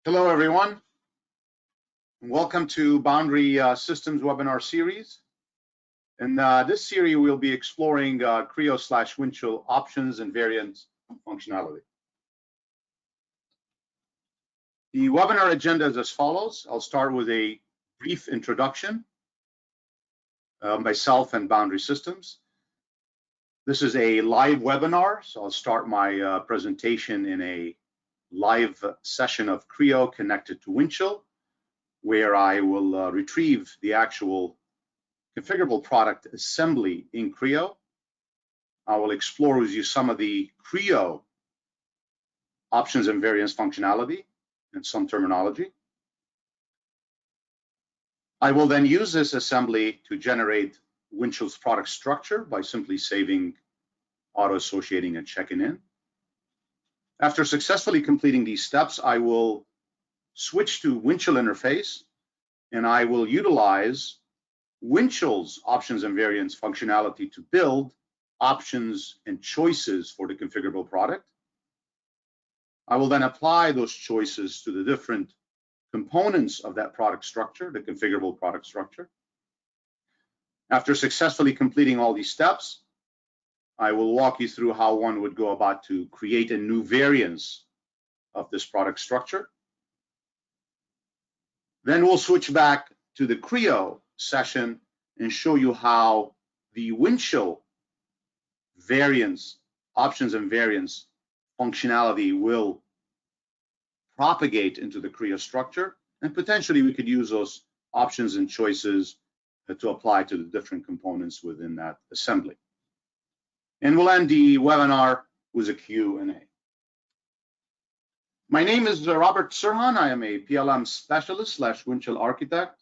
Hello, everyone. Welcome to Boundary Systems webinar series. In this series, we'll be exploring CRIO/Windchill options and variants functionality. The webinar agenda is as follows. I'll start with a brief introduction, myself and Boundary Systems. This is a live webinar, so I'll start my presentation in a live session of CRIO connected to Windchill, where I will retrieve the actual configurable product assembly in CRIO. I will explore with you some of the CRIO options and variants functionality and some terminology. I will then use this assembly to generate Windchill's product structure by simply saving, auto-associating, and checking in. After successfully completing these steps, I will switch to Windchill interface, and I will utilize Windchill's options and variants functionality to build options and choices for the configurable product. I will then apply those choices to the different components of that product structure, the configurable product structure. After successfully completing all these steps, I will walk you through how one would go about to create a new variance of this product structure. Then we'll switch back to the CRIO session and show you how the Windchill variants, options and variants functionality will propagate into the CRIO structure, and potentially we could use those options and choices to apply to the different components within that assembly. And we'll end the webinar with a Q&A. My name is Robert Sirhan. I am a PLM specialist / Windchill architect.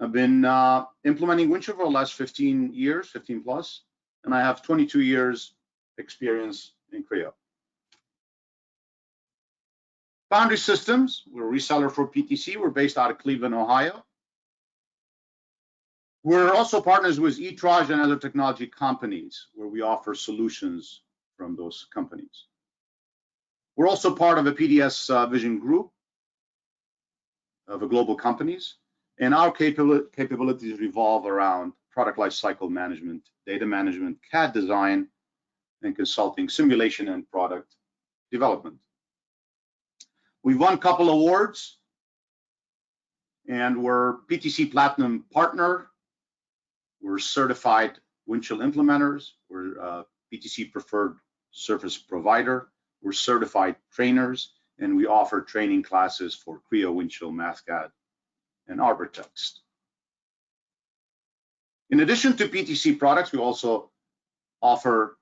I've been implementing Windchill for the last 15 years, 15 plus, and I have 22 years experience in CRIO. Boundary Systems, we're a reseller for e.t.c. We're based out of Cleveland, Ohio. We're also partners with e.t.c and other technology companies where we offer solutions from those companies. We're also part of a PDS vision group of global companies, and our capabilities revolve around product lifecycle management, data management, CAD design, and consulting, simulation, and product development. We've won a couple awards, and we're e.t.c Platinum Partner. We're certified Windchill implementers. We're e.t.c preferred service provider. We're certified trainers, and we offer training classes for CRIO, Windchill, MathCAD, and ArborText. In addition to e.t.c products, we also offer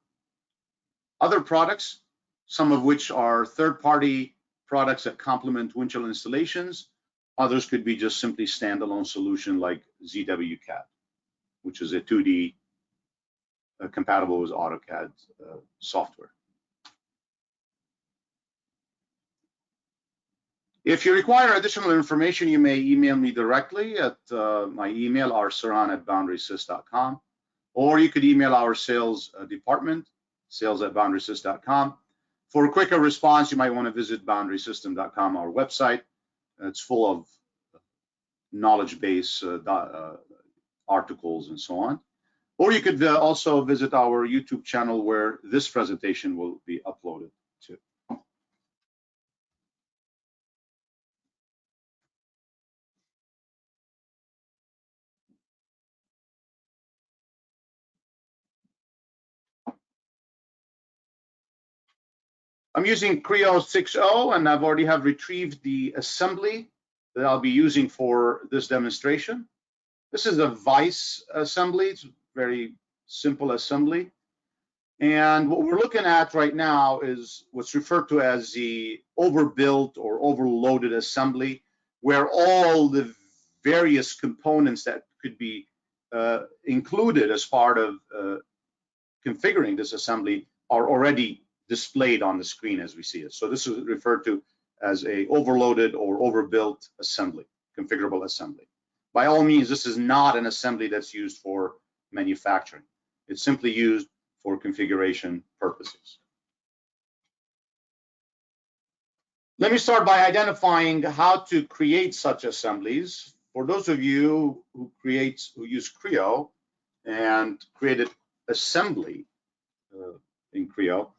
other products, some of which are third-party products that complement Windchill installations. Others could be just simply standalone solution like ZWCAD, which is a 2D compatible with AutoCAD software. If you require additional information, you may email me directly at my email, rsirhan@boundarysys.com, or you could email our sales department, sales@boundarysys.com. For a quicker response, you might want to visit boundarysystem.com, our website. It's full of knowledge base articles and so on. Or you could also visit our YouTube channel where this presentation will be uploaded to. I'm using CRIO 6.0, and I've already retrieved the assembly that I'll be using for this demonstration. This is a vice assembly. It's a very simple assembly. And what we're looking at right now is what's referred to as the overbuilt or overloaded assembly, where all the various components that could be included as part of configuring this assembly are already displayed on the screen as we see it. So this is referred to as a overloaded or overbuilt assembly, configurable assembly. By all means, this is not an assembly that's used for manufacturing. It's simply used for configuration purposes. Let me start by identifying how to create such assemblies. For those of you who use CRIO and created assembly in CRIO,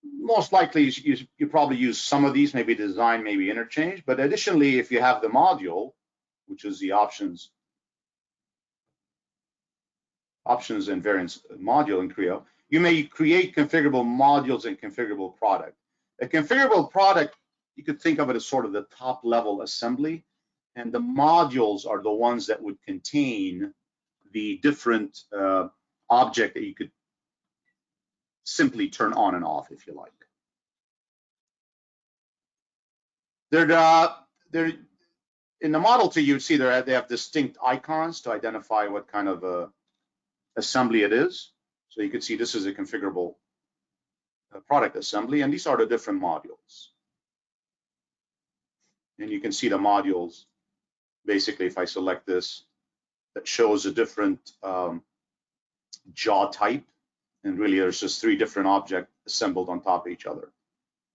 most likely you probably use some of these, maybe design, maybe interchange. But additionally, if you have the module, which is the options and variants module in CRIO, you may create configurable modules and configurable product. A configurable product, you could think of it as sort of the top level assembly, and the modules are the ones that would contain the different object that you could simply turn on and off, if you like. They're in the model tree, you see they have distinct icons to identify what kind of assembly it is. So you can see this is a configurable product assembly, and these are the different modules. And you can see the modules, basically, if I select this, that shows a different jaw type. And really, there's just 3 different objects assembled on top of each other.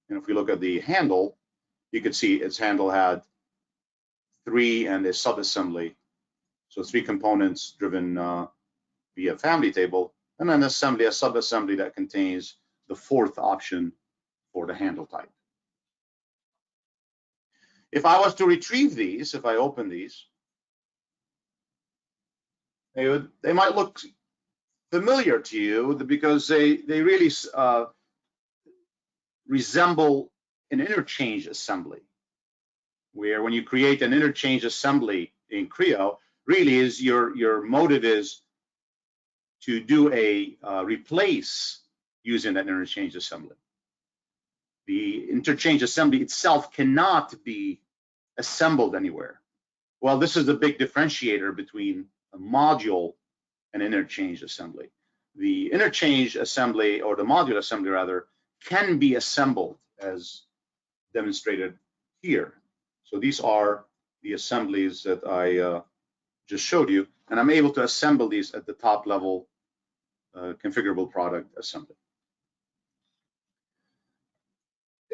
And if we look at the handle, you can see its handle had 3 and a subassembly. So 3 components driven via family table, and then a subassembly that contains the 4th option for the handle type. If I was to retrieve these, if I open these, they might look familiar to you because they really resemble an interchange assembly, where when you create an interchange assembly in CRIO, really is your motive is to do a replace using that interchange assembly. The interchange assembly itself cannot be assembled anywhere. Well, this is the big differentiator between a module and interchange assembly. The interchange assembly, or the module assembly rather, can be assembled as demonstrated here. So these are the assemblies that I just showed you, and I'm able to assemble these at the top level configurable product assembly.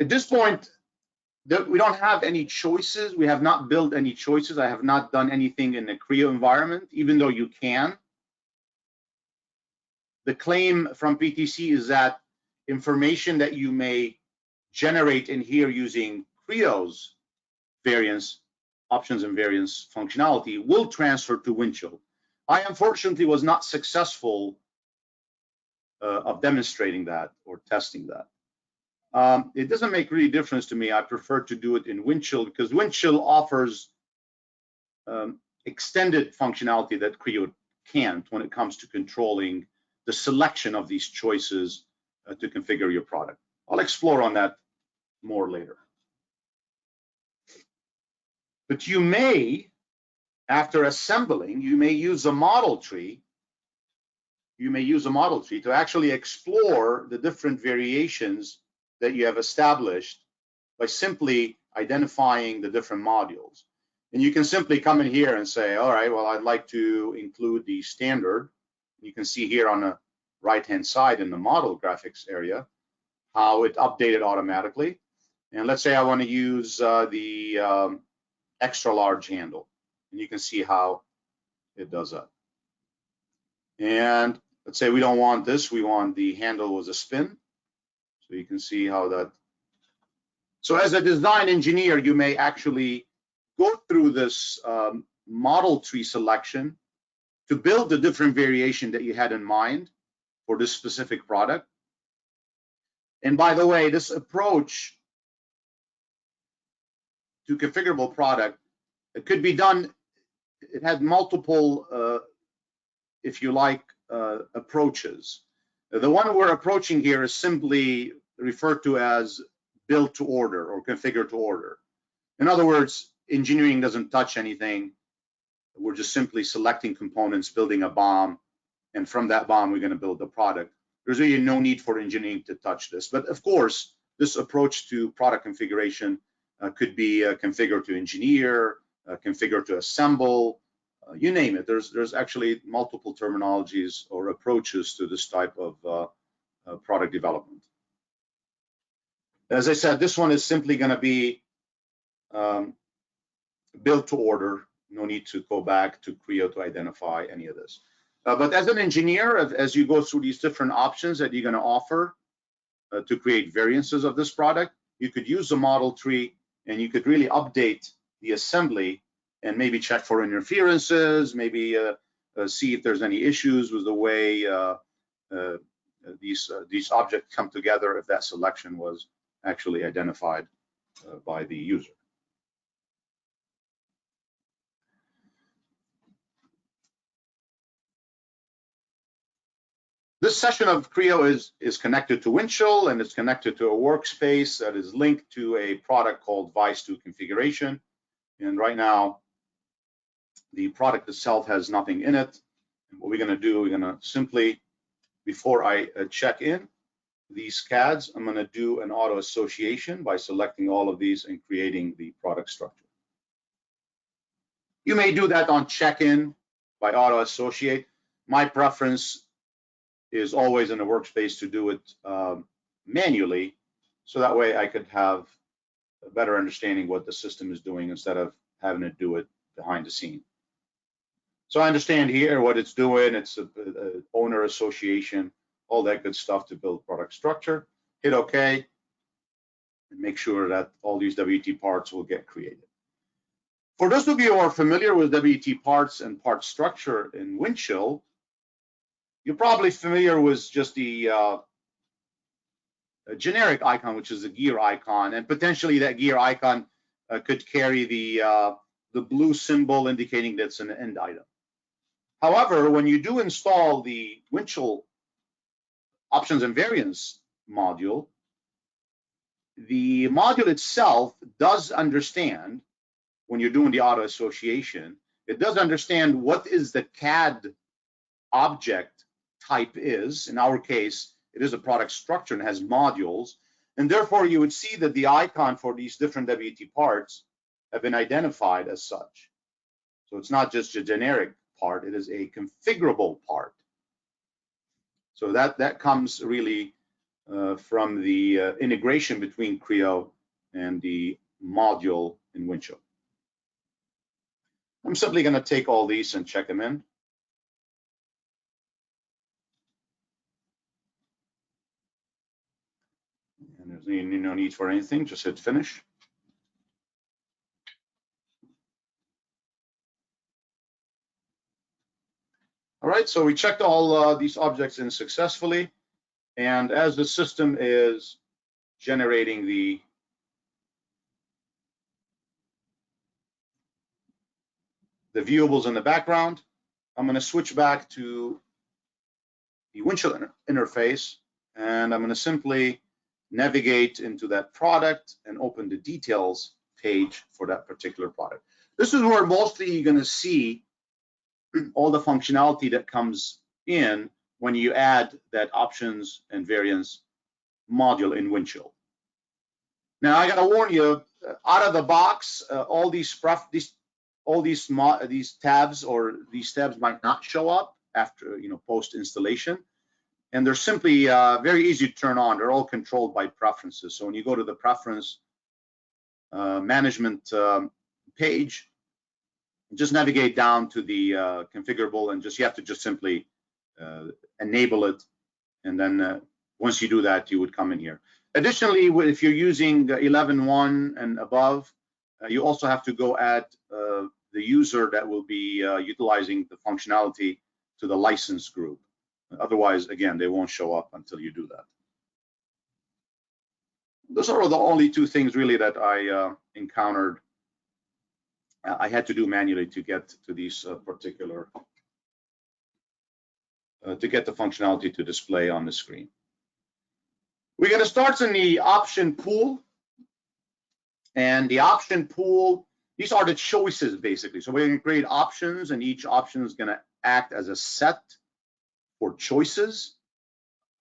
At this point, we don't have any choices. We have not built any choices. I have not done anything in the CRIO environment, even though you can. The claim from e.t.c is that information that you may generate in here using CRIO's variants, options and variants functionality will transfer to Windchill. I unfortunately was not successful of demonstrating that or testing that. It doesn't make really difference to me. I prefer to do it in Windchill because Windchill offers extended functionality that CRIO can't when it comes to controlling the selection of these choices to configure your product. I'll explore on that more later. But you may, after assembling, you may use a model tree. You may use a model tree to actually explore the different variations that you have established by simply identifying the different modules. And you can simply come in here and say, all right, well, I'd like to include the standard. You can see here on the right-hand side in the model graphics area how it updated automatically. And let's say I want to use the extra large handle, and you can see how it does that. And let's say we don't want this, we want the handle with a spin. So you can see how that. So as a design engineer, you may actually go through this model tree selection to build the different variation that you had in mind for this specific product. And by the way, this approach to configurable product, it could be done, it had multiple, if you like, approaches. The one we're approaching here is simply referred to as build to order or configure to order. In other words, engineering doesn't touch anything. We're just simply selecting components, building a BOM, and from that BOM, we're going to build the product. There's really no need for engineering to touch this. But of course, this approach to product configuration could be configure to engineer, configure to assemble, you name it. There's actually multiple terminologies or approaches to this type of product development. As I said, this one is simply going to be built to order. No need to go back to CRIO to identify any of this. But as an engineer, as you go through these different options that you're going to offer to create variances of this product, you could use the model tree and you could really update the assembly and maybe check for interferences, maybe see if there's any issues with the way these objects come together, if that selection was actually identified by the user. This session of CRIO is connected to Windchill, and it's connected to a workspace that is linked to a product called Vice2 configuration. And right now, the product itself has nothing in it. And what we're going to do, we're going to simply, before I check in these CADs, I'm going to do an auto association by selecting all of these and creating the product structure. You may do that on check-in by auto associate. My preference is always in the workspace to do it manually, so that way I could have a better understanding what the system is doing instead of having to do it behind the scene. So I understand here what it's doing. It's a owner association, all that good stuff to build product structure. Hit OK, and make sure that all these WT parts will get created. For those of you who are familiar with WT parts and part structure in Windchill, you're probably familiar with just the generic icon, which is a gear icon, and potentially that gear icon could carry the blue symbol indicating that's an end item. However, when you do install the Windchill Options and Variants module, the module itself does understand, when you're doing the auto association, it does understand what is the CAD object type is. In our case, it is a product structure and has modules, and therefore you would see that the icon for these different WT parts have been identified as such. So it's not just a generic part, it is a configurable part. So that comes really from the integration between CRIO and the module in Windchill. I'm simply going to take all these and check them in. And there's no need for anything, just hit finish. All right, so we checked all these objects in successfully. And as the system is generating the viewables in the background, I'm going to switch back to the Windchill interface, and I'm going to simply navigate into that product and open the details page for that particular product. This is where mostly you're going to see all the functionality that comes in when you add that options and variants module in Windchill. Now I got to warn you, out of the box, all these tabs or these tabs might not show up after post installation, and they're simply very easy to turn on. They're all controlled by preferences. So when you go to the preference management page, just navigate down to the configurable, and you have to just simply enable it, and then once you do that, you would come in here. Additionally, if you're using 11.1 and above, you also have to go add the user that will be utilizing the functionality to the license group. Otherwise, again, they won't show up until you do that. Those are the only two things really that I encountered. I had to do manually to get to these particular, to get the functionality to display on the screen. We're going to start in the option pool. And the option pool, these are the choices basically. So we're going to create options, and each option is going to act as a set for choices.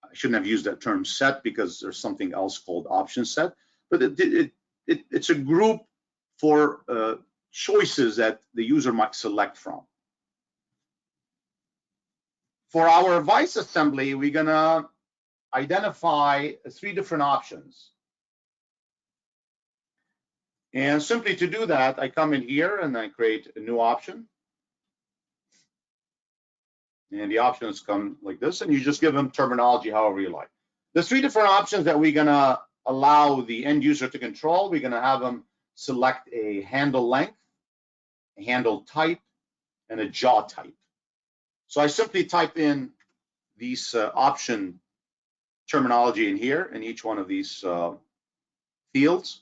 I shouldn't have used that term set because there's something else called option set, but it's a group for choices that the user might select from. For our Vice assembly, we're going to identify 3 different options. And simply to do that, I come in here and I create a new option. And the options come like this, and you just give them terminology however you like. The three different options that we're gonna allow the end user to control, we're gonna have them select a handle length, a handle type, and a jaw type. So I simply type in these option terminology in here in each one of these fields,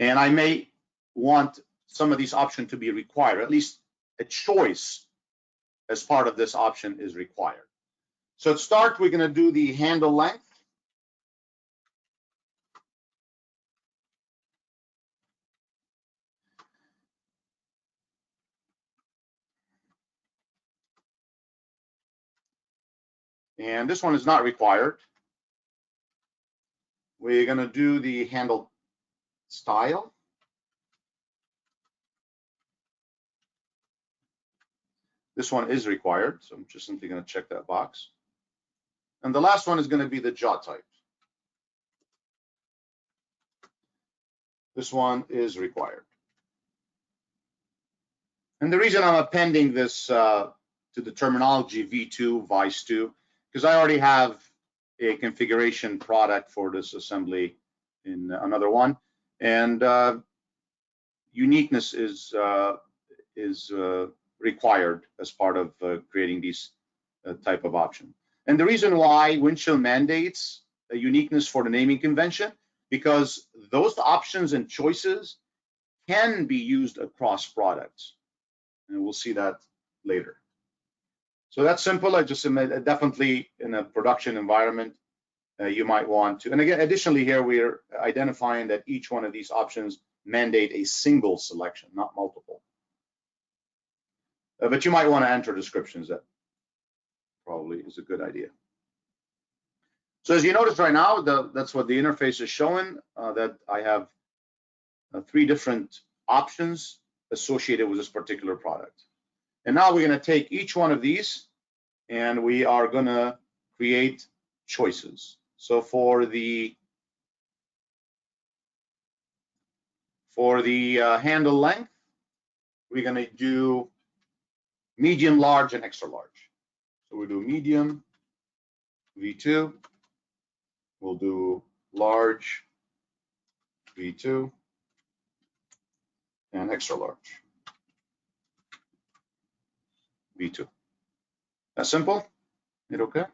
and I may want some of these options to be required, at least a choice as part of this option is required. So to start, we're going to do the handle length. And this one is not required. We're going to do the handle style. This one is required, so I'm just simply going to check that box. And the last one is going to be the jaw type. This one is required. And the reason I'm appending this to the terminology V2, Vice2, because I already have a configuration product for this assembly in another one, and uniqueness is required as part of creating these type of option. And the reason why Windchill mandates a uniqueness for the naming convention, because those options and choices can be used across products, and we'll see that later. So that's simple. I just definitely in a production environment, you might want to. And again, additionally here, we're identifying that each one of these options mandate a single selection, not multiple. But you might want to enter descriptions. That probably is a good idea. So as you notice right now, that's what the interface is showing, that I have three different options associated with this particular product. And now we're going to take each one of these and we are going to create choices. So for the handle length, we're going to do medium, large, and extra large. So we'll do medium, V2. We'll do large, V2, and extra large, V2. That's simple. It okay?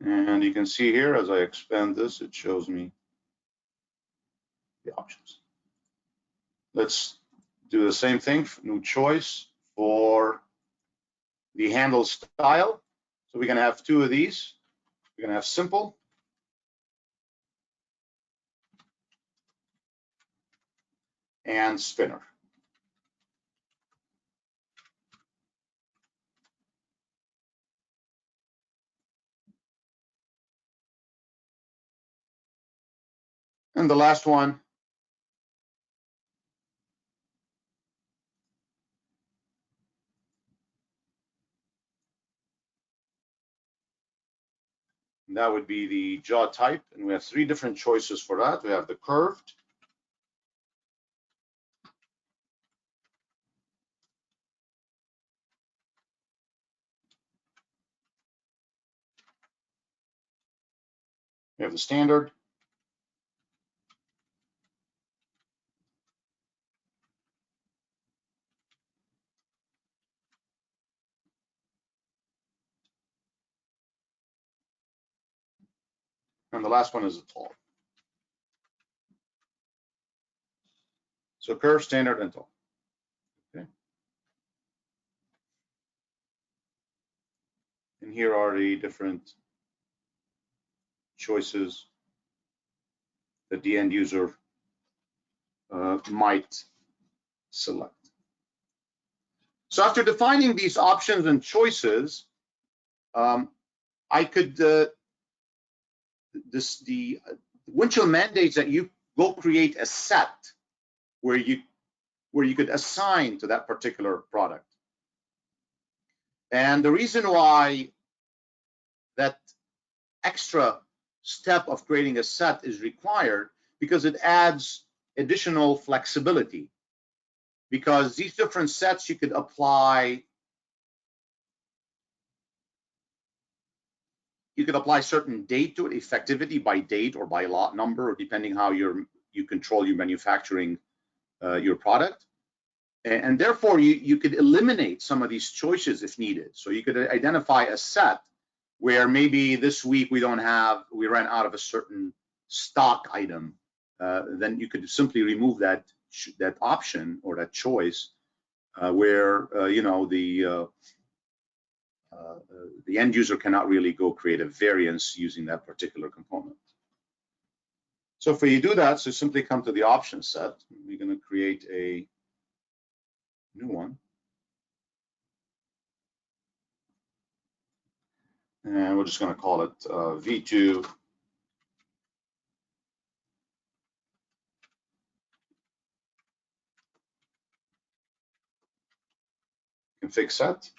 And you can see here, as I expand this, it shows me the options. Let's do the same thing, new choice for the handle style. So we're going to have two of these. We're going to have simple and spinner. And the last one, that would be the jaw type. And we have three different choices for that. We have the curved, we have the standard, and the last one is the tall. So curved, standard, and tall. Okay. And here are the different choices that the end user might select. So after defining these options and choices, I could, the Windchill mandates that you go create a set where you could assign to that particular product. And the reason why that extra step of creating a set is required, because it adds additional flexibility. Because these different sets, you could apply certain date to it, effectivity by date or by lot number, or depending how you control your manufacturing your product. And therefore, you could eliminate some of these choices if needed. So you could identify a set where maybe this week we ran out of a certain stock item. Then you could simply remove that option or that choice where the end user cannot really go create a variance using that particular component. So if we do that, so simply come to the option set. We're going to create a new one. And we're just going to call it V2 config set.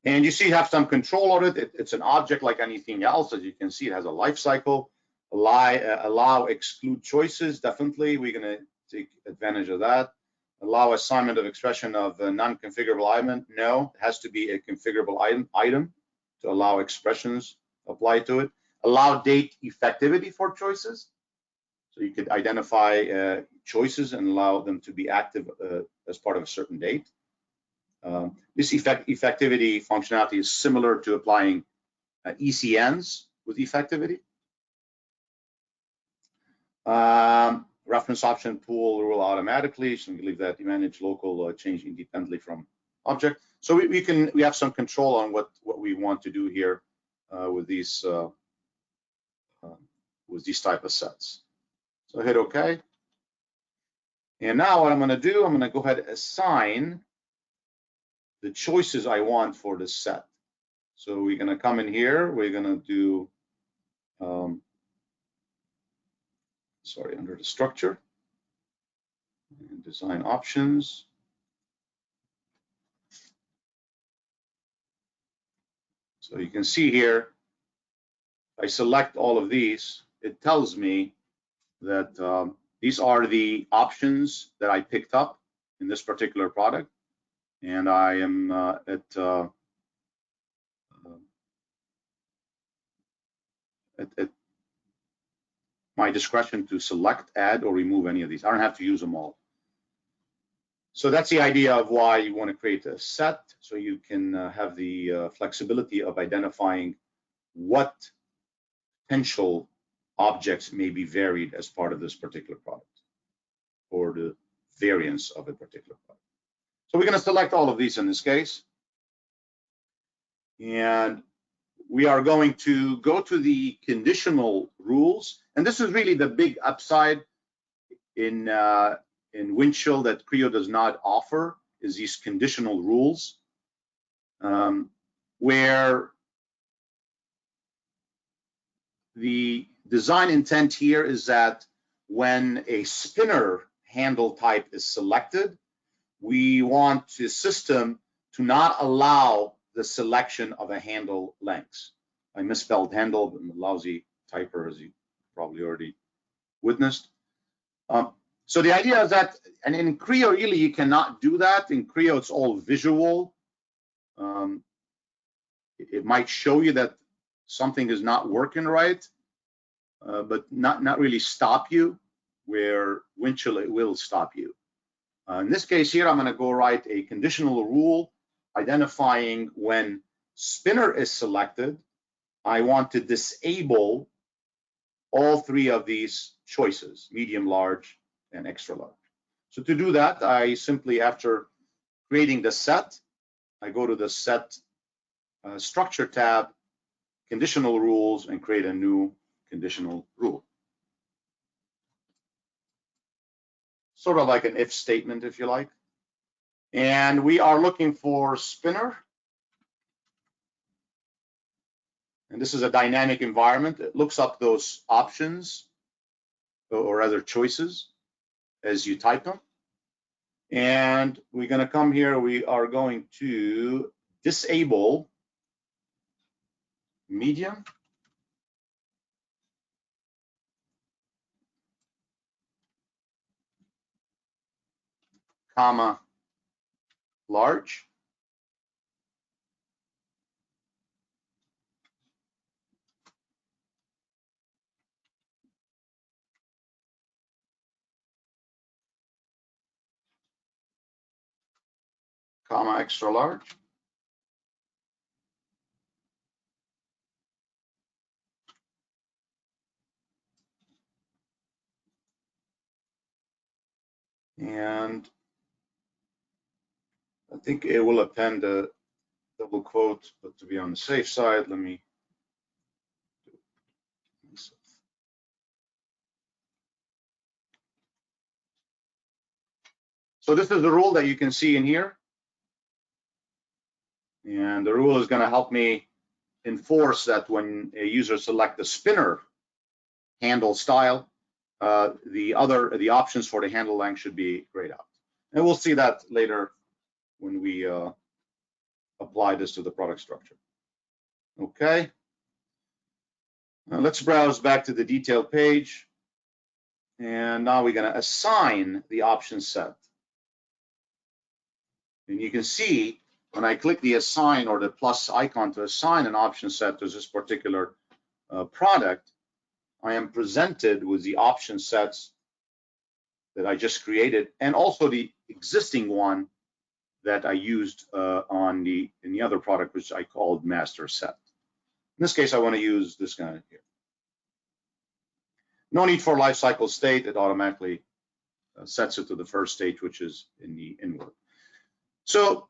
And you see you have some control on it. It's an object like anything else. As you can see, it has a life cycle. Allow exclude choices. Definitely, we're going to take advantage of that. Allow assignment of expression of a non-configurable item. No, it has to be a configurable item to allow expressions applied to it. Allow date effectivity for choices. So you could identify choices and allow them to be active as part of a certain date. This effectivity functionality is similar to applying ECNs with effectivity. Reference option pool rule automatically, so we can leave that. You manage local change independently from object. So we have some control on what we want to do here with these type of sets. So hit OK. And now what I'm going to do, I'm going to go ahead and assign the choices I want for this set. So we're going to come in here. We're going to do, under the structure and design options. So you can see here, I select all of these. It tells me that these are the options that I picked up in this particular product. And I am at my discretion to select, add, or remove any of these. I don't have to use them all. So that's the idea of why you want to create a set, so you can have the flexibility of identifying what potential objects may be varied as part of this particular product, or the variance of a particular product. So we're going to select all of these in this case. And we are going to go to the conditional rules. And this is really the big upside in Windchill that CRIO does not offer, is these conditional rules, where the design intent here is that when a spinner handle type is selected, we want the system to not allow the selection of a handle length. I misspelled handle, I'm a lousy typer, as you probably already witnessed. So the idea is that, and in CRIO, really, you cannot do that. In CRIO, it's all visual. It might show you that something is not working right, but not really stop you, where Windchill, it will stop you. In this case here, I'm going to go write a conditional rule identifying when spinner is selected, I want to disable all three of these choices, medium, large, and extra large. So to do that, I simply, after creating the set, I go to the set structure tab, conditional rules, and create a new conditional rule. Sort of like an if statement, if you like. And we are looking for spinner. And this is a dynamic environment. It looks up those options or other choices as you type them. And we're going to come here. We are going to disable medium comma, large. Comma, extra large. And I think it will append a double quote, but to be on the safe side, let me. So this is the rule that you can see in here. And the rule is going to help me enforce that when a user selects the spinner handle style, the options for the handle length should be grayed out. And we'll see that later when we apply this to the product structure. Okay. Now let's browse back to the detailed page. And now we're going to assign the option set. And you can see when I click the assign or the plus icon to assign an option set to this particular product, I am presented with the option sets that I just created and also the existing one that I used in the other product, which I called master set. In this case, I want to use this guy here. No need for lifecycle state. It automatically sets it to the first state, which is in the inward. So,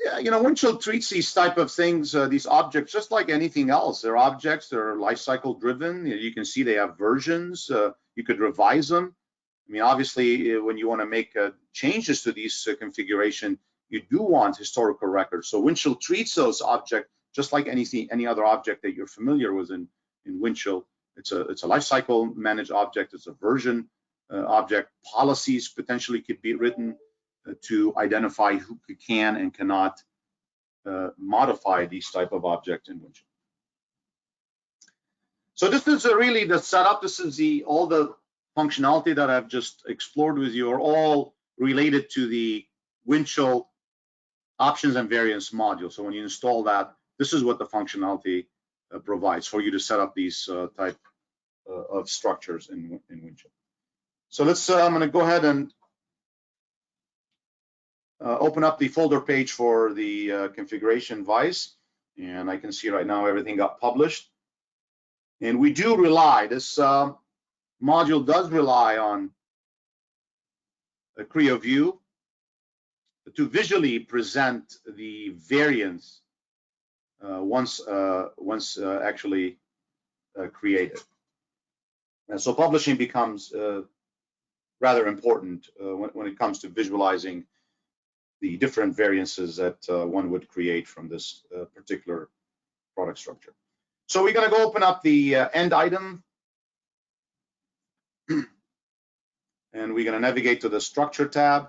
yeah, you know, Windchill treats these type of things, these objects, just like anything else. They're objects, they're lifecycle driven. You can see they have versions. You could revise them. I mean, obviously, when you want to make changes to these configuration, you do want historical records. So Windchill treats those objects just like any other object that you're familiar with in Windchill. It's a lifecycle managed object. It's a version object. Policies potentially could be written to identify who can and cannot modify these type of objects in Windchill. So this is really the setup. This is all the functionality that I've just explored with you are all related to the Windchill Options and Variants module. So when you install that, this is what the functionality provides for you to set up these type of structures in Windchill. So let's, I'm going to go ahead and open up the folder page for the configuration vice. And I can see right now everything got published. And we do rely, this module does rely on a CRIO view to visually present the variants once actually created. And so publishing becomes rather important when it comes to visualizing the different variances that one would create from this particular product structure. So we're going to go open up the end item, and we're going to navigate to the structure tab.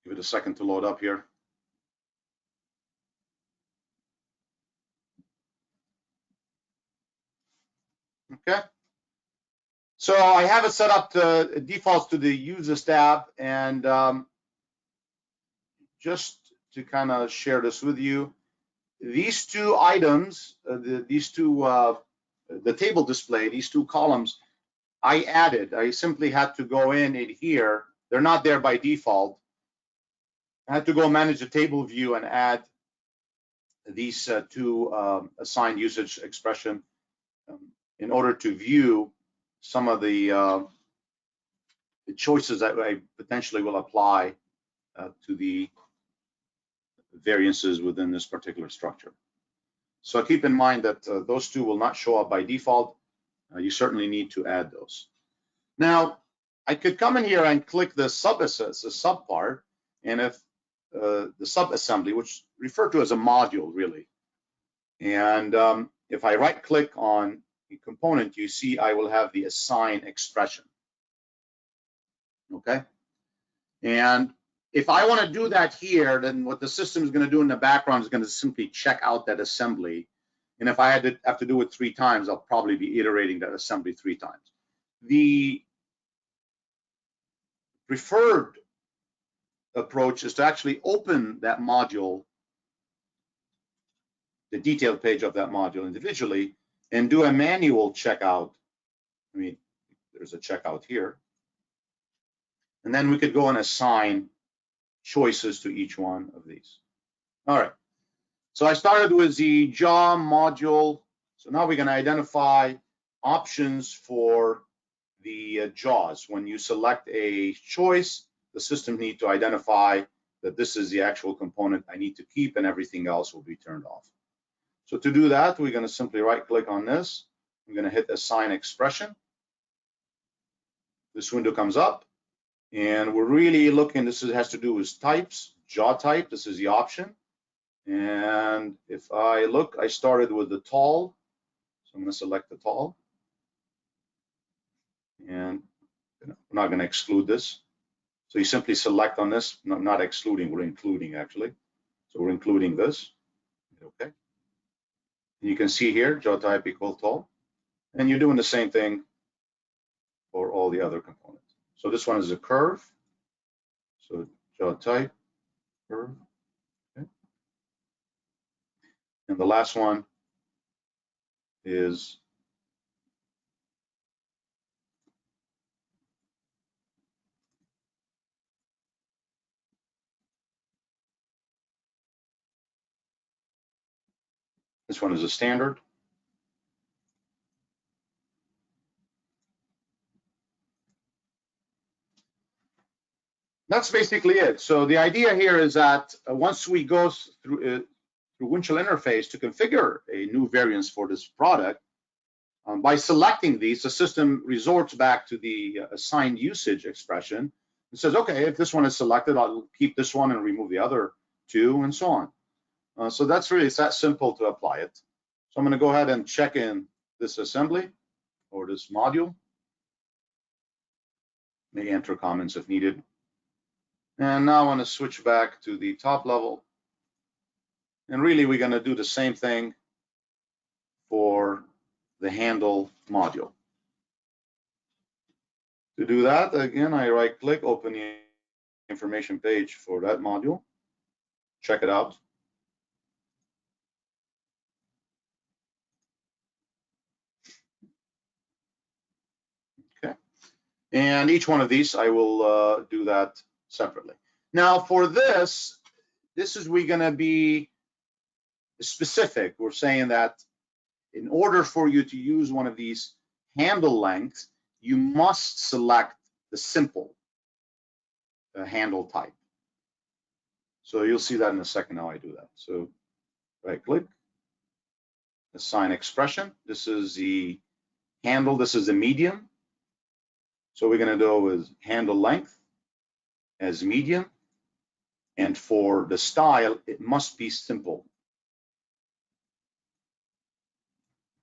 Give it a second to load up here. Okay. So I have it set up to defaults to the users tab, and just to kind of share this with you, these two items, the table display, these two columns, I added. I simply had to go in here. They're not there by default. I had to go manage the table view and add these two assigned usage expression in order to view some of the choices that I potentially will apply to the variances within this particular structure. So keep in mind that those two will not show up by default. You certainly need to add those. Now, I could come in here and click the sub part, and if the sub-assembly, which referred to as a module, really. And if I right-click on the component, you see I will have the assign expression. Okay? And if I want to do that here, then what the system is going to do in the background is going to simply check out that assembly. And if I have to do it 3 times, I'll probably be iterating that assembly 3 times. The preferred approach is to actually open that module, the detailed page of that module individually, and do a manual checkout. I mean, there's a checkout here. And then we could go and assign choices to each one of these. All right. So I started with the jaw module. So now we're going to identify options for the jaws. When you select a choice, the system needs to identify that this is the actual component I need to keep, and everything else will be turned off. So to do that, we're going to simply right-click on this. I'm going to hit Assign Expression. This window comes up, and we're really looking, this has to do with types, jaw type. This is the option. And if I look, I started with the tall. So I'm going to select the tall. And I'm not going to exclude this. So you simply select on this, no, not excluding, we're including actually. So we're including this, okay. And you can see here, jaw type equal tall. And you're doing the same thing for all the other components. So this one is a curve. So jaw type, curve, okay. And the last one is this one is a standard. That's basically it. So the idea here is that once we go through Windchill interface to configure a new variance for this product, by selecting these, the system resorts back to the assigned usage expression and says, okay, if this one is selected, I'll keep this one and remove the other 2, and so on. So that's really, it's that simple to apply it. So I'm going to go ahead and check in this assembly or this module. May enter comments if needed. And now I want to switch back to the top level. And really, we're going to do the same thing for the handle module. To do that, again, I right-click, open the information page for that module, check it out. Okay. And each one of these, I will do that separately. Now, for this is we're going to be specific. We're saying that in order for you to use one of these handle lengths, you must select the simple handle type. So you'll see that in a second how I do that. So right-click, assign expression. This is the handle. This is the medium. So we're going to go with handle length as medium. And for the style, it must be simple.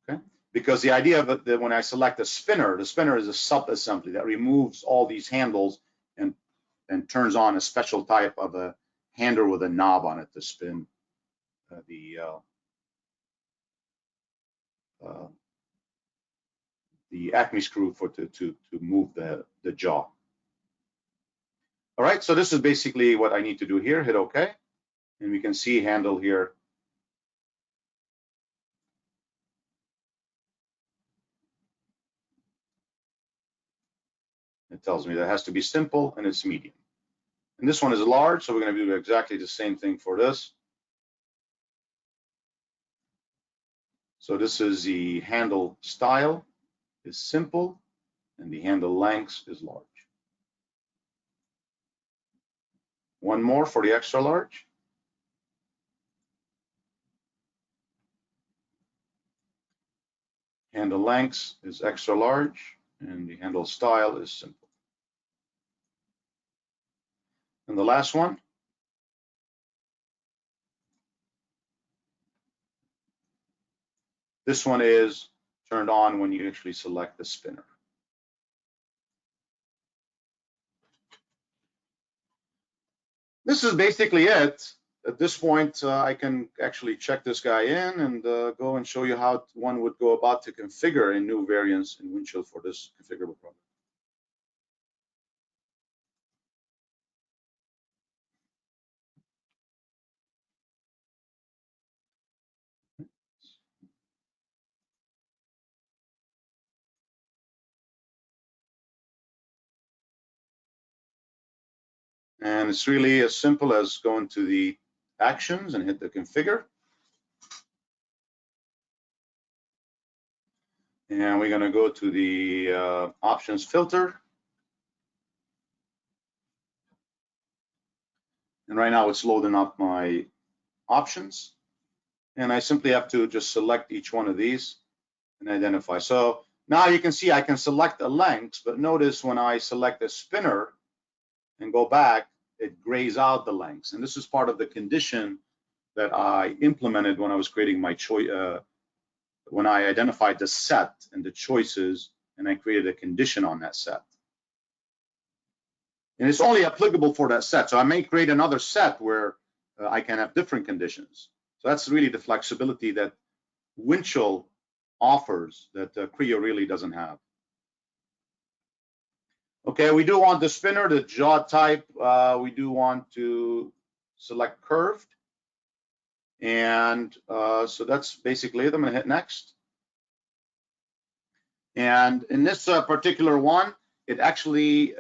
Okay? Because the idea of it, that when I select the spinner is a sub-assembly that removes all these handles and turns on a special type of a handle with a knob on it to spin the Acme screw to move the jaw. All right, so this is basically what I need to do here. Hit OK, and we can see handle here. It tells me that it has to be simple and it's medium. And this one is large, so we're going to do exactly the same thing for this. So this is the handle style is simple, and the handle length is large. One more for the extra large. Handle length is extra large, and the handle style is simple. And the last one, this one is turned on when you actually select the spinner. this is basically it. At this point, I can actually check this guy in and go and show you how one would go about to configure a new variance in Windchill for this configurable project. And it's really as simple as going to the actions and hit the configure. And we're going to go to the options filter. And right now it's loading up my options. And I simply have to just select each one of these and identify. So now you can see I can select the lengths, but notice when I select a spinner and go back, it grays out the lengths. And this is part of the condition that I implemented when I was creating my choice, when I identified the set and the choices, and I created a condition on that set. And it's only applicable for that set. So I may create another set where I can have different conditions. So that's really the flexibility that Windchill offers that CRIO really doesn't have. Okay, we do want the spinner, the jaw type, we do want to select curved. And so that's basically it. I'm gonna hit next. And in this particular one, it actually,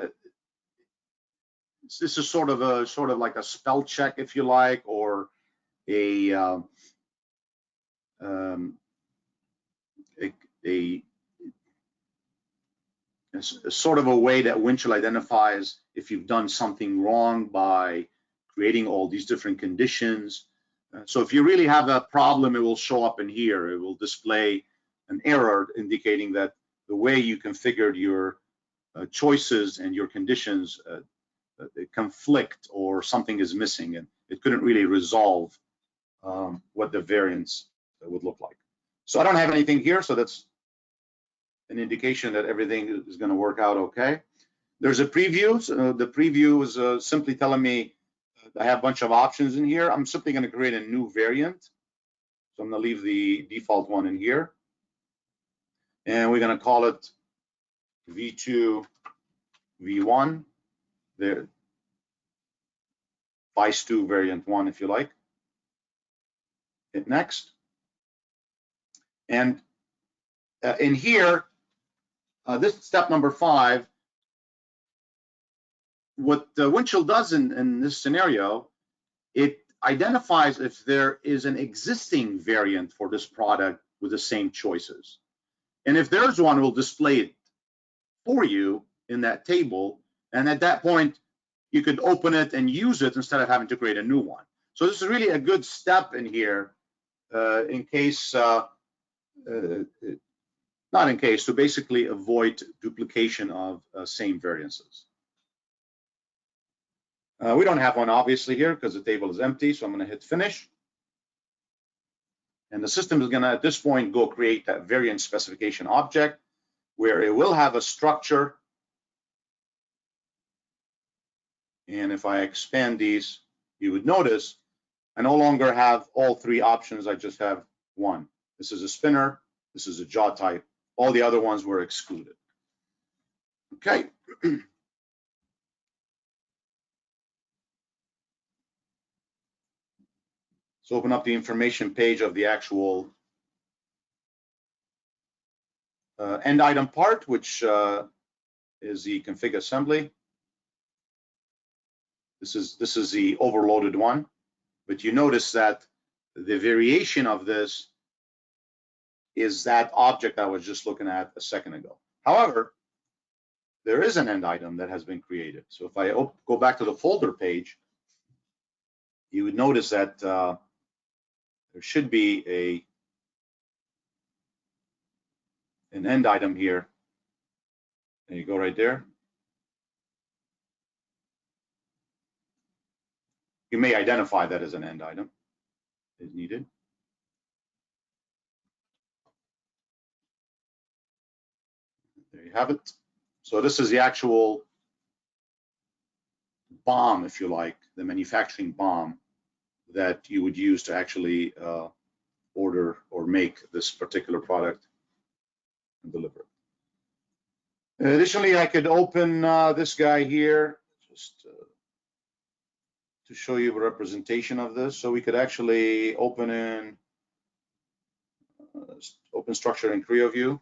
this is sort of like a spell check, if you like, or a sort of a way that Windchill identifies if you've done something wrong by creating all these different conditions. So if you really have a problem, it will show up in here. It will display an error indicating that the way you configured your choices and your conditions conflict or something is missing, and it couldn't really resolve what the variance would look like. So I don't have anything here, so that's an indication that everything is going to work out okay. There's a preview. So the preview is simply telling me I have a bunch of options in here. I'm simply going to create a new variant. So I'm going to leave the default one in here. And we're going to call it V2, V1, the Vice2 variant 1, if you like. Hit next. And in here, this is step number 5. What Windchill does in this scenario, it identifies if there is an existing variant for this product with the same choices. And if there's one, we'll display it for you in that table. And at that point, you could open it and use it instead of having to create a new one. So this is really a good step in here in case, not in case, to basically avoid duplication of same variances. We don't have one obviously here because the table is empty, so I'm going to hit finish. And the system is going to, at this point, go create that variant specification object where it will have a structure. And if I expand these, you would notice I no longer have all 3 options. I just have one. This is a spinner. This is a jaw type. All the other ones were excluded. Okay. So open up the information page of the actual end item part, which is the config assembly. This is the overloaded one, but you notice that the variation of this is that object I was just looking at a second ago. However, there is an end item that has been created. So if I go back to the folder page, you would notice that there should be an end item here. There you go, right there. You may identify that as an end item if needed. There you have it. So this is the actual BOM, if you like, the manufacturing BOM that you would use to actually order or make this particular product and deliver. Additionally, I could open this guy here just to show you a representation of this. So we could actually open in open structure in CRIO view.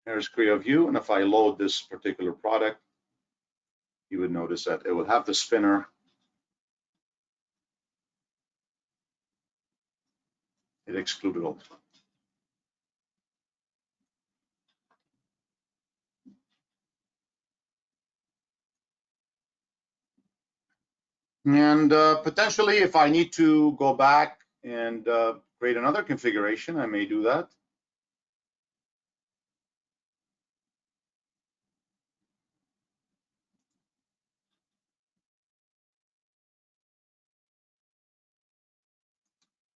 There's CRIO view, and if I load this particular product, you would notice that it will have the spinner. It excluded all. And potentially, if I need to go back and create another configuration, I may do that.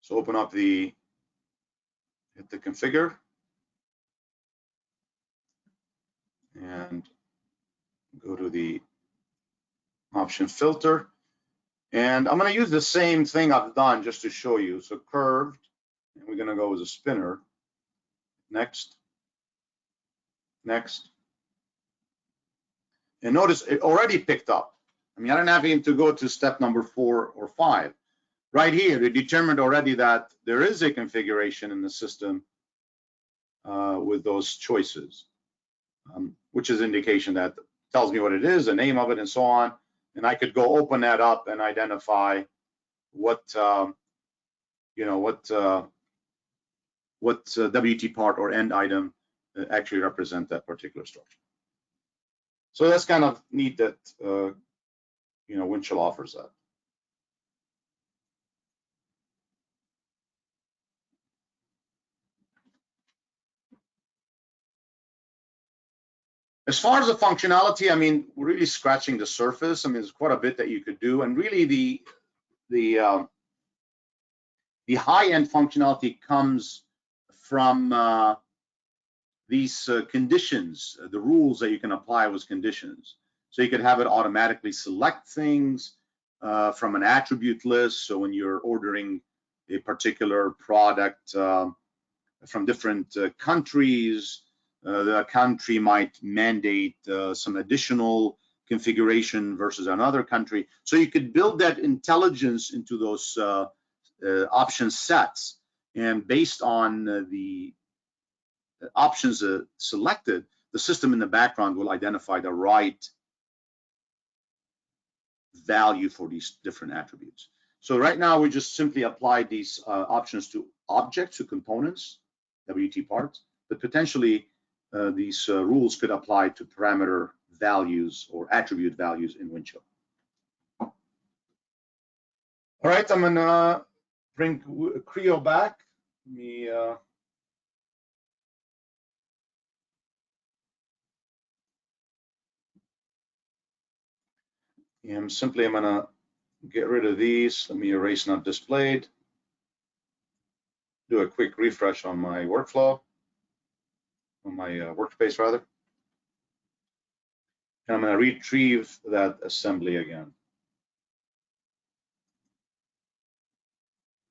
So open up hit the configure, and go to the option filter. And I'm going to use the same thing I've done just to show you. So curved, and we're going to go with a spinner. Next, next. And notice it already picked up. I mean, I don't have even to go to step number 4 or 5. Right here, it determined already that there is a configuration in the system with those choices, which is indication that tells me what it is, the name of it, and so on. And I could go open that up and identify what WT part or end item actually represent that particular structure. So that's kind of neat that Windchill offers that. As far as the functionality, I mean, we're really scratching the surface. I mean, there's quite a bit that you could do, and really the high-end functionality comes from these conditions, the rules that you can apply with conditions. So you could have it automatically select things from an attribute list. So when you're ordering a particular product from different countries, the country might mandate some additional configuration versus another country. So you could build that intelligence into those option sets, and based on the options selected, the system in the background will identify the right value for these different attributes. So right now we just simply applied these options to objects, to components, WT parts, but potentially these rules could apply to parameter values or attribute values in Windchill. All right, I'm gonna bring CRIO back. Let me I'm gonna get rid of these. Let me erase not displayed. Do a quick refresh on my workflow, on my workspace rather. And I'm gonna retrieve that assembly again.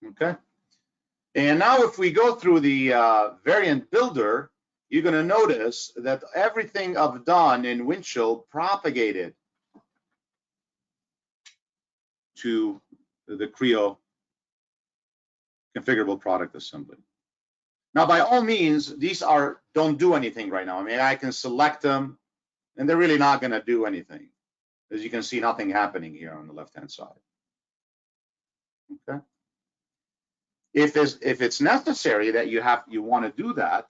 Okay. And now if we go through the variant builder, you're gonna notice that everything I've done in Windchill propagated to the CRIO configurable product assembly. Now, by all means, these don't do anything right now. I mean, I can select them, and they're really not going to do anything. As you can see, nothing happening here on the left-hand side. Okay. If it's necessary that you want to do that,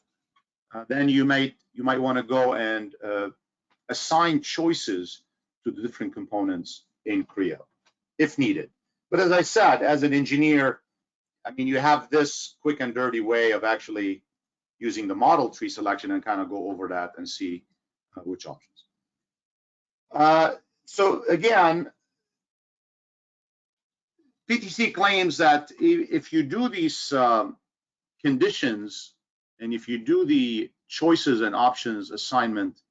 then you might want to go and assign choices to the different components in CRIO, if needed. But as I said, as an engineer, I mean, you have this quick and dirty way of actually using the model tree selection and kind of go over that and see which options. So again, e.t.c claims that if you do these conditions and if you do the choices and options assignment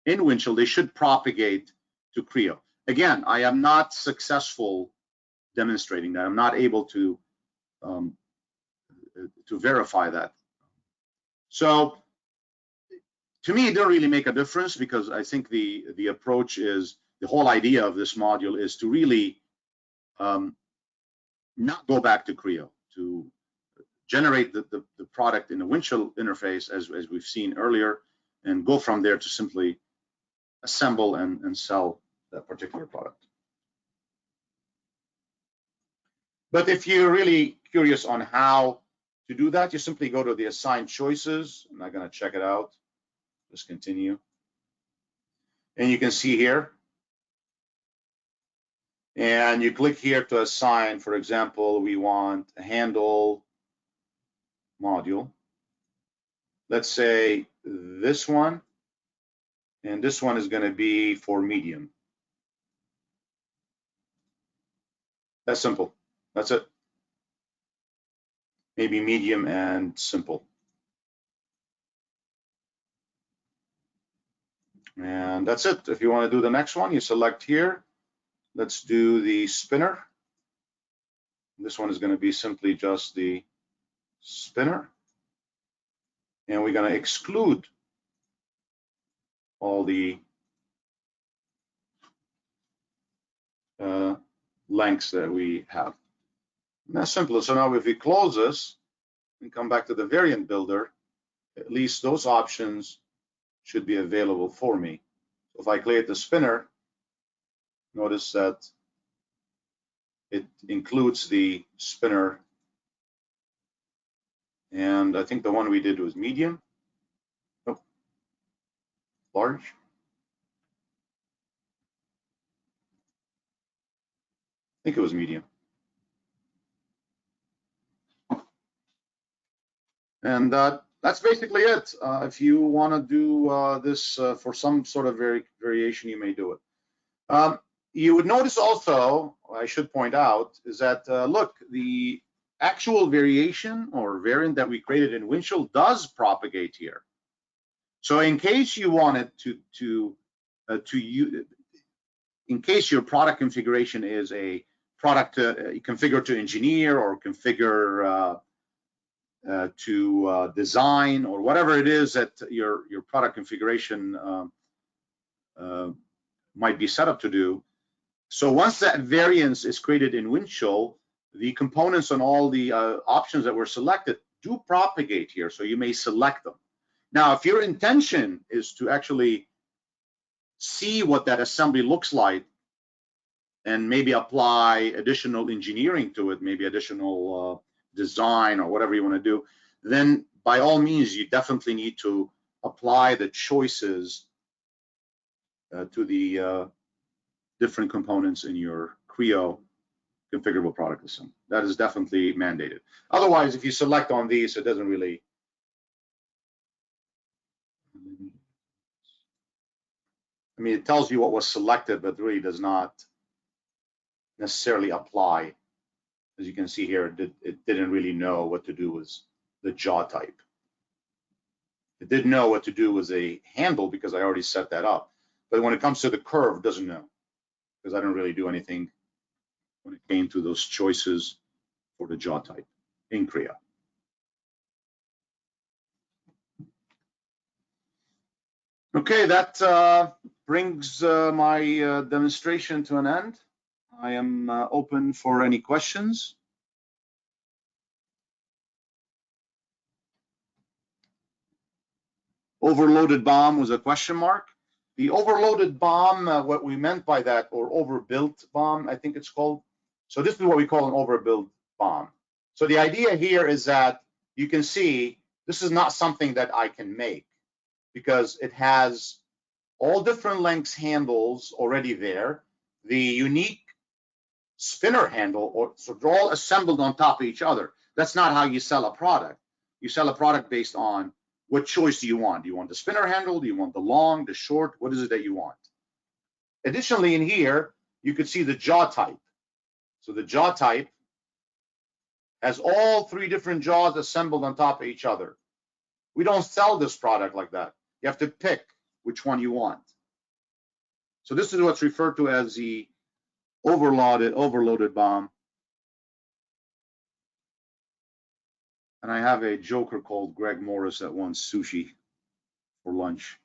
in Windchill, they should propagate to CRIO. Again, I am not successful demonstrating that. I'm not able to verify that. So to me, it doesn't really make a difference, because I think the approach is, the whole idea of this module is to really not go back to CRIO, to generate the product in the Windchill interface as we've seen earlier, and go from there to simply assemble and sell that particular product. But if you're really curious on how to do that, you simply go to the assigned choices. I'm not going to check it out. Just continue. And you can see here. And you click here to assign, for example, we want a handle module. Let's say this one. And this one is going to be for medium. That's simple. That's it. Maybe medium and simple. And that's it. If you want to do the next one, you select here. Let's do the spinner. This one is going to be simply just the spinner. And we're going to exclude all the lengths that we have. And that's simple. So now if we close this and come back to the variant builder, at least those options should be available for me. So if I create the spinner, notice that it includes the spinner. And I think the one we did was medium. Oh, large. I think it was medium. And that's basically it. If you want to do this for some sort of variation, you may do it. You would notice also, I should point out, is that, look, the actual variation or variant that we created in Windchill does propagate here. So in case you wanted in case your product configuration is a product configure to engineer or configure to design, or whatever it is that your product configuration might be set up to do. So once that variance is created in Windchill, the components and all the options that were selected do propagate here, so you may select them. Now, if your intention is to actually see what that assembly looks like and maybe apply additional engineering to it, maybe additional design or whatever you want to do, then by all means, you definitely need to apply the choices to the different components in your CRIO configurable product assembly. That is definitely mandated. Otherwise, if you select on these, it doesn't really. I mean, it tells you what was selected, but really does not necessarily apply. As you can see here, it didn't really know what to do with the jaw type. It didn't know what to do with a handle because I already set that up. But when it comes to the curve, it doesn't know, because I didn't really do anything when it came to those choices for the jaw type in CRIO. Okay, that brings my demonstration to an end. I am open for any questions. Overloaded bomb was a question mark. The overloaded bomb, what we meant by that, or overbuilt bomb, I think it's called. So this is what we call an overbuilt bomb. So the idea here is that you can see this is not something that I can make, because it has all different lengths handles already there. The unique spinner handle, so they're all assembled on top of each other. That's not how you sell a product. You sell a product based on what choice do you want? Do you want the spinner handle? Do you want the long, the short? What is it that you want? Additionally, in here, you could see the jaw type. So the jaw type has all 3 different jaws assembled on top of each other. We don't sell this product like that. You have to pick which one you want. So this is what's referred to as the overloaded bomb. And I have a joker called Greg Morris that wants sushi for lunch.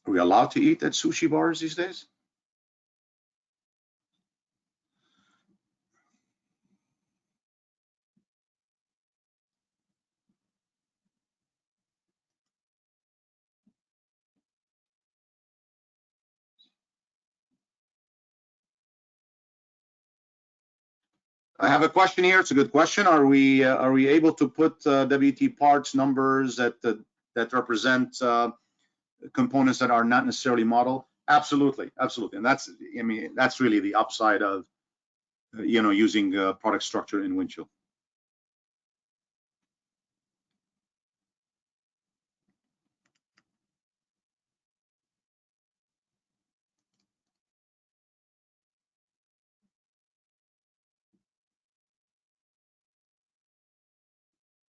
Are we allowed to eat at sushi bars these days? I have a question here. It's a good question. Are we able to put WT parts numbers that represent components that are not necessarily model? Absolutely, absolutely. And that's, I mean, that's really the upside of using product structure in Windchill.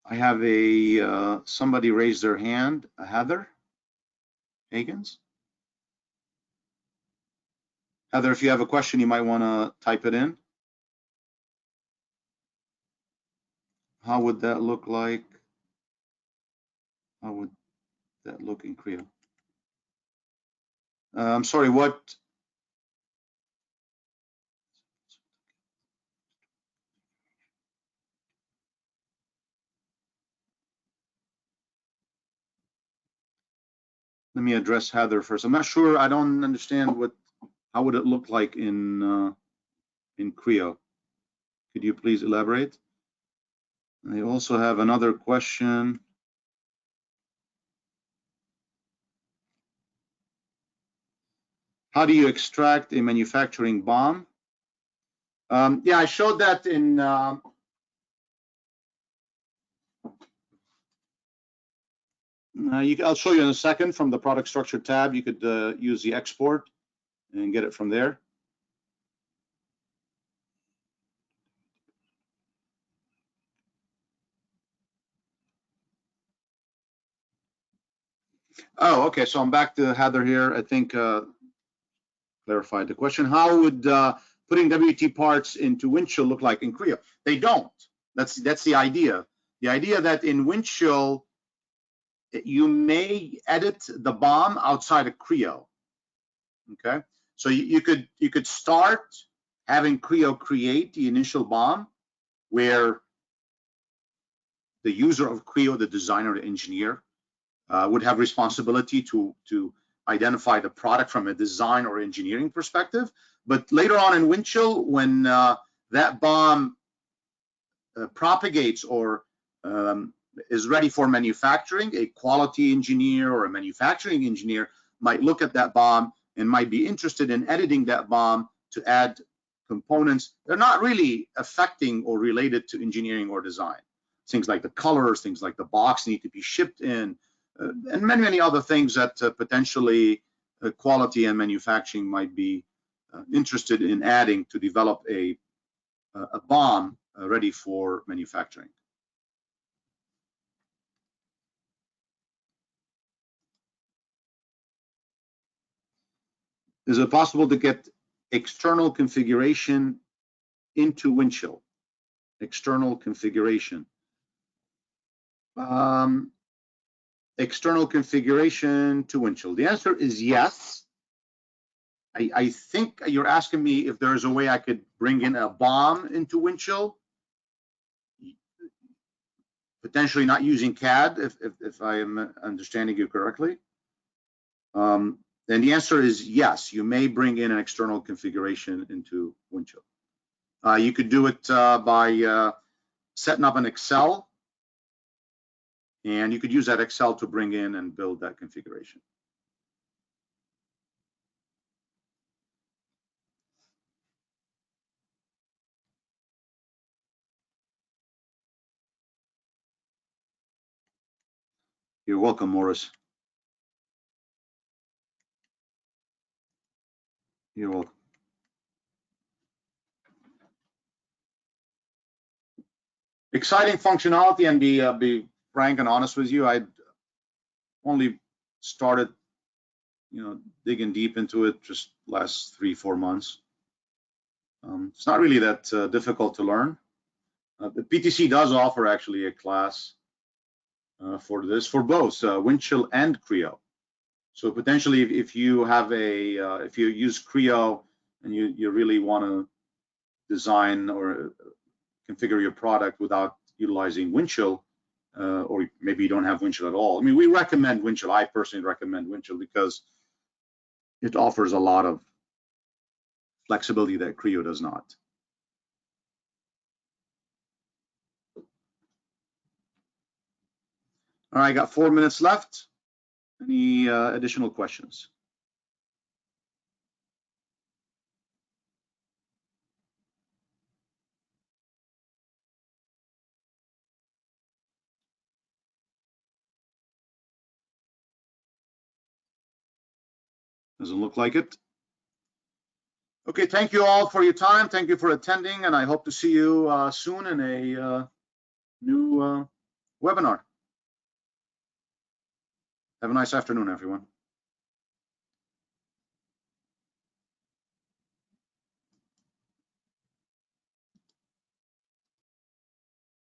I have a somebody raised their hand, Heather Higgins. Heather, if you have a question, you might want to type it in. How would that look like? How would that look in CRIO? I'm sorry, what? Let me address Heather first. I'm not sure. I don't understand how would it look like in CRIO. Could you please elaborate? I also have another question. How do you extract a manufacturing BOM? Yeah, I showed that in I'll show you in a second from the product structure tab. You could use the export and get it from there. Oh, okay. So I'm back to Heather here. I think clarified the question. How would putting WT parts into Windchill look like in CRIO? They don't. That's the idea. The idea that in Windchill you may edit the BOM outside of CRIO. Okay, so you could start having CRIO create the initial BOM where the user of CRIO, the designer, the engineer, would have responsibility to identify the product from a design or engineering perspective. But later on in Windchill, when that BOM propagates or is ready for manufacturing, a quality engineer or a manufacturing engineer might look at that BOM and might be interested in editing that BOM to add components. They're not really affecting or related to engineering or design. Things like the colors, things like the box need to be shipped in, and many other things that potentially quality and manufacturing might be interested in adding to develop a BOM ready for manufacturing. Is it possible to get external configuration into Windchill? External configuration. External configuration to Windchill. The answer is yes. I think you're asking me if there's a way I could bring in a BOM into Windchill, potentially not using CAD, if I am understanding you correctly. Then the answer is yes, you may bring in an external configuration into Windchill. You could do it by setting up an Excel, and you could use that Excel to bring in and build that configuration. You're welcome, Morris. You're welcome. Exciting functionality, and be frank and honest with you, I only started, digging deep into it just last 3-4 months. It's not really that difficult to learn. The e.t.c does offer actually a class for this, for both Windchill and CRIO. So potentially, if you have if you use CRIO and you really want to design or configure your product without utilizing Windchill, or maybe you don't have Windchill at all. I mean, we recommend Windchill. I personally recommend Windchill because it offers a lot of flexibility that CRIO does not. All right, I got 4 minutes left. Any additional questions? Doesn't look like it. Okay, thank you all for your time. Thank you for attending, and I hope to see you soon in a new webinar. Have a nice afternoon, everyone.